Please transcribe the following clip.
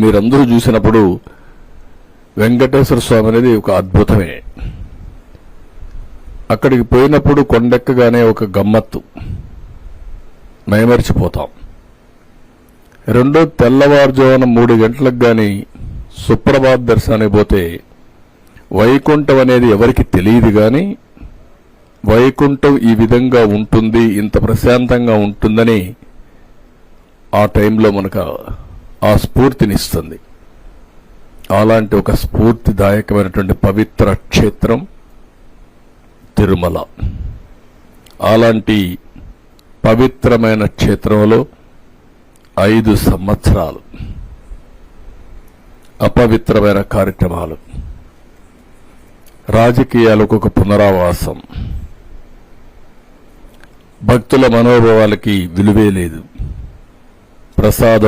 మీరందరూ చూసినప్పుడు వెంకటేశ్వర స్వామి అనేది ఒక అద్భుతమే. అక్కడికి పోయినప్పుడు కొండెక్కగానే ఒక గమ్మత్తు మైమరిచిపోతాం. రెండో తెల్లవారుజామున 3 గంటలకు గాని సుప్రభాత దర్శనానికి పోతే వైకుంఠం అనేది ఎవరికి తెలియదు గాని వైకుంఠం ఈ విధంగా ఉంటుంది, ఇంత ప్రశాంతంగా ఉంటుందని ఆ టైంలో మనకు ఆ స్ఫూర్తినిస్తుంది. అలాంటి ఒక స్ఫూర్తిదాయకమైనటువంటి పవిత్ర క్షేత్రం తిరుమల. అలాంటి పవిత్రమైన క్షేత్రంలో 5 సంవత్సరాలు అపవిత్రమైన కార్యక్రమాలు, రాజకీయాలకు ఒక పునరావాసం, భక్తుల మనోభావాలకి విలువే లేదు, ప్రసాదం